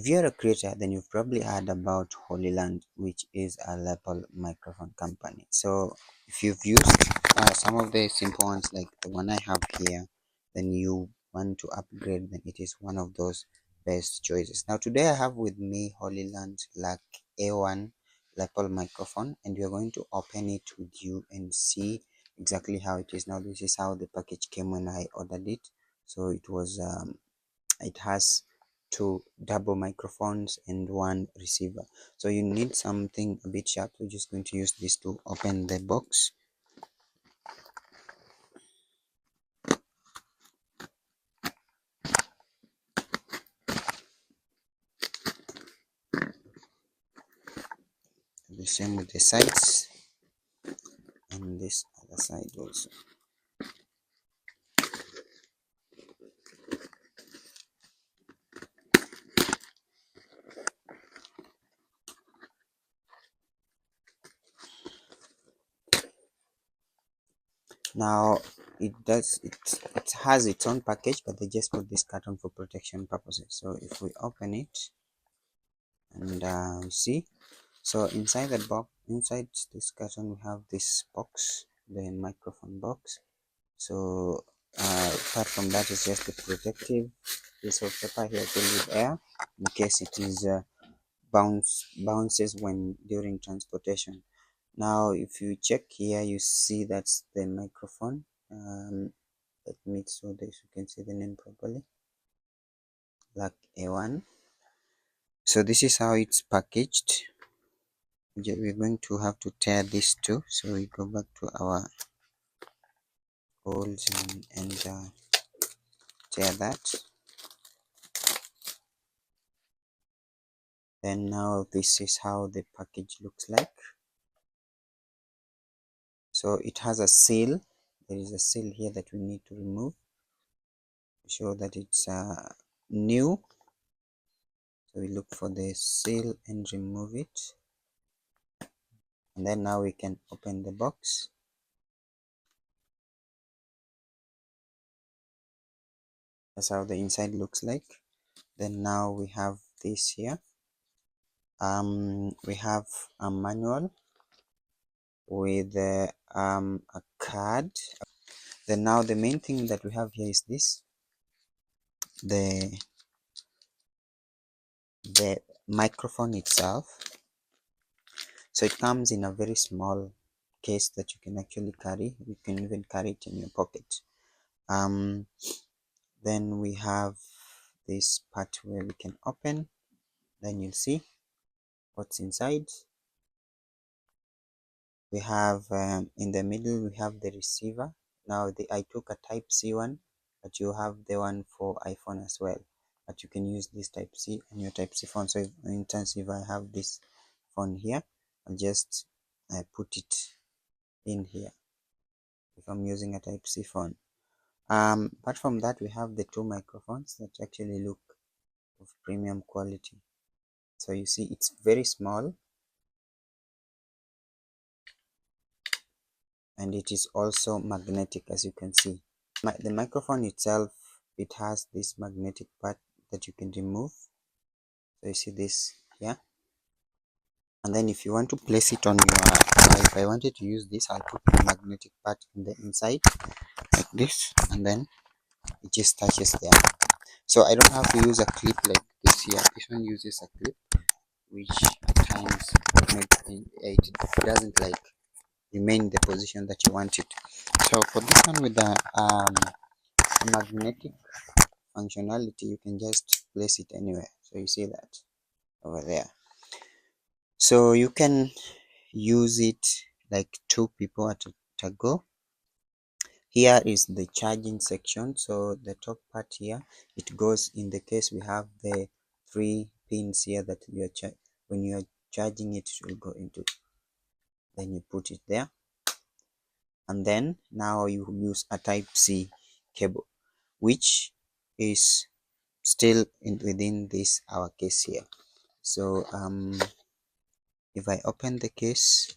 If you're a creator, then you've probably heard about Hollyland, which is a lapel microphone company. So if you've used some of the simple ones like the one I have here, then you want to upgrade, then it is one of those best choices. Now today I have with me Hollyland LARK A1 lapel microphone, and we are going to open it with you and see exactly how it is. Now this is how the package came when I ordered it. So it was it has two double microphones and one receiver. So you need something a bit sharp. We're just going to use this to open the box. The same with the sides and this other side also. Now it has its own package, but they just put this carton for protection purposes. So if we open it and see, so inside that box, inside this carton, we have this box, the microphone box. So apart from that, it's just a protective piece of paper here filled with air in case it is bounces when during transportation. Now if you check here, you see that's the microphone. Let me so that you can see the name properly, LARK A1. So this is how it's packaged. We're going to have to tear this too, so we go back to our holes and tear that. Then now this is how the package looks like. So it has a seal. There is a seal here that we need to remove to show that it's new. So we look for the seal and remove it, and then now we can open the box. That's how the inside looks like. Then now we have this here. We have a manual with a card. Then now the main thing that we have here is this, the microphone itself. So it comes in a very small case that you can actually carry. You can even carry it in your pocket. Then we have this part where we can open. Then you'll see what's inside. We have in the middle we have the receiver. Now I took a Type-C one, but you have the one for iPhone as well. But you can use this Type-C on your Type-C phone. So for instance, if I have this phone here, I'll just put it in here if I'm using a Type-C phone. Apart from that, we have the two microphones that actually look of premium quality. So you see it's very small, and it is also magnetic, as you can see. The microphone itself, it has this magnetic part that you can remove. So you see this here, and then if you want to place it on your if I wanted to use this, I'll put the magnetic part in the inside like this, and then it just touches there. So I don't have to use a clip like this here. This one uses a clip, which at times it doesn't like remain in the position that you want it. So for this one with the magnetic functionality, you can just place it anywhere. So you see that over there. So you can use it like two people at a go. Here is the charging section. So the top part here, it goes in the case we have the 3 pins here that you are when you are charging it will go into. Then you put it there, and then now you use a Type-C cable, which is still within this our case here. So if I open the case,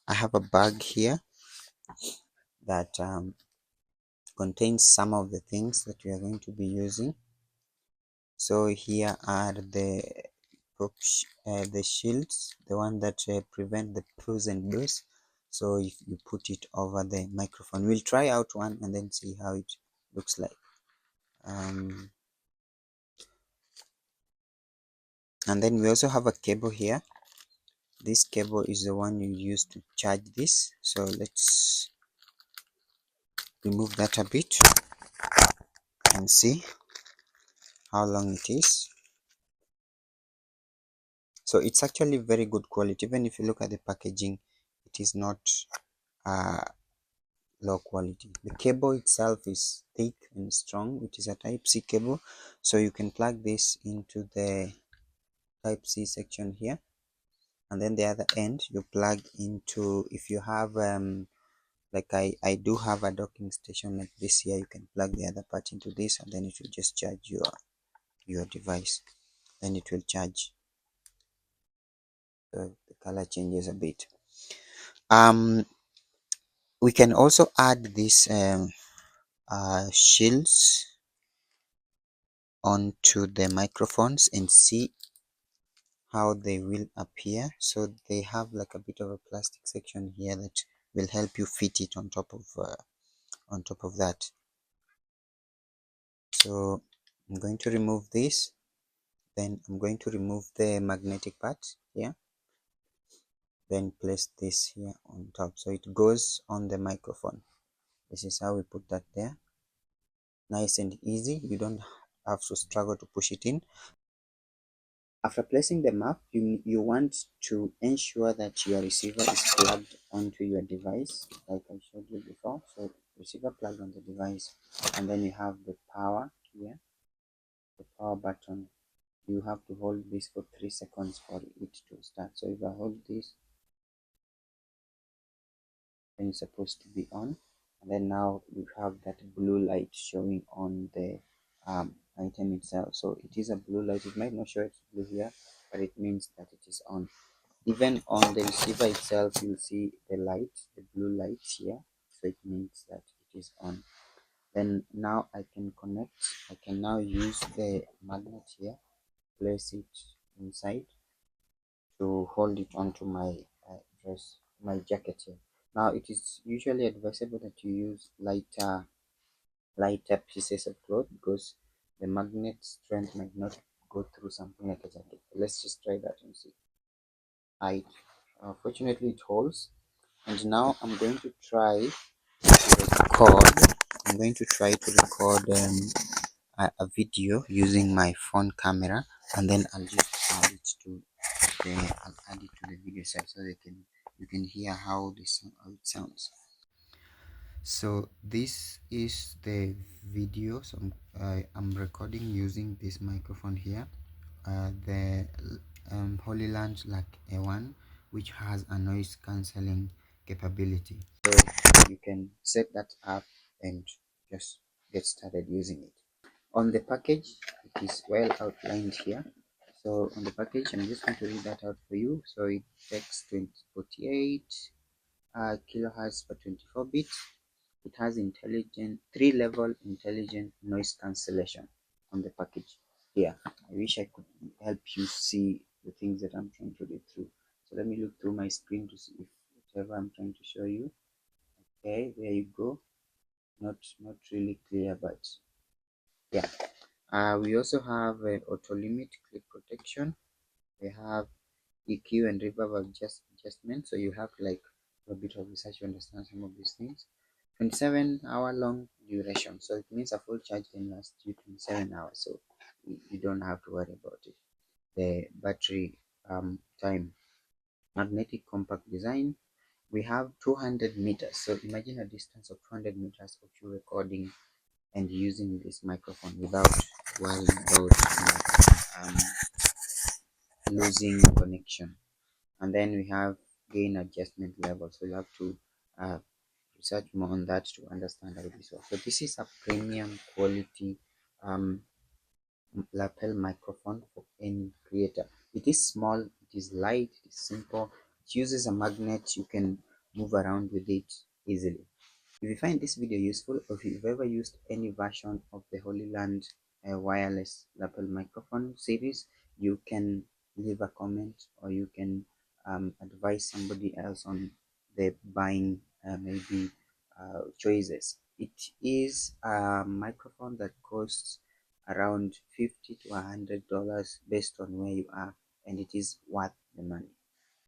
I have a bag here that contains some of the things that we are going to be using. So here are the shields, the one that prevent the pros and bursts. So if you put it over the microphone, we'll try out one and then see how it looks like. And then we also have a cable here. This cable is the one you use to charge this. So let's remove that a bit and see how long it is. So it's actually very good quality. Even if you look at the packaging, it is not uh, low quality. The cable itself is thick and strong. It is a type C cable, so you can plug this into the type C section here, and then the other end you plug into, if you have like I do have a docking station like this here, you can plug the other part into this, and then it will just charge your device. Then it will charge. So the color changes a bit. We can also add these shields onto the microphones and see how they will appear. So they have like a bit of a plastic section here that will help you fit it on top of that. So I'm going to remove this, then I'm going to remove the magnetic part here, then place this here on top so it goes on the microphone. This is how we put that there. Nice and easy, you don't have to struggle to push it in. After placing them up, you want to ensure that your receiver is plugged onto your device, like I showed you before. So receiver plugged on the device, and then you have the power here, the power button. You have to hold this for 3 seconds for it to start. So if I hold this, then it's supposed to be on, and then now you have that blue light showing on the item itself. So it is a blue light. It might not show it's blue here, but it means that it is on. Even on the receiver itself, you'll see the light, the blue light here, so it means that it is on. Then now I can now use the magnet here, place it inside to hold it onto my my jacket here. Now it is usually advisable that you use lighter pieces of cloth, because the magnet strength might not go through something like a jacket. Let's just try that and see. Fortunately it holds. And now I'm going to try to record. I'm going to try to record a video using my phone camera, and then I'll just add it to the video set so you can hear how how it sounds. So this is the video. So I'm recording using this microphone here, the Hollyland LARK A1, which has a noise cancelling capability. So you can set that up and just get started using it. On the package, it is well outlined here. So on the package, I'm just going to read that out for you. So it takes 2048 kilohertz per 24 bit. It has intelligent 3-level intelligent noise cancellation on the package here. I wish I could help you see the things that I'm trying to read through. So let me look through my screen to see if whatever I'm trying to show you. Okay, there you go. Not really clear, but yeah. We also have auto limit, click protection. We have EQ and reverb adjustment. So you have to like a bit of research to understand some of these things. 27-hour long duration. So it means a full charge can last you 27 hours. So you don't have to worry about it. The battery time. Magnetic compact design. We have 200 meters. So imagine a distance of 200 meters of you recording and using this microphone without worrying about um, losing connection. And then we have gain adjustment level, so you have to research more on that to understand how this works. So this is a premium quality lapel microphone for any creator. It is small, it is light, it is simple, it uses a magnet, you can move around with it easily. If you find this video useful, or if you've ever used any version of the Hollyland a wireless lapel microphone series, you can leave a comment, or you can advise somebody else on the buying maybe choices. It is a microphone that costs around $50 to $100 based on where you are, and it is worth the money.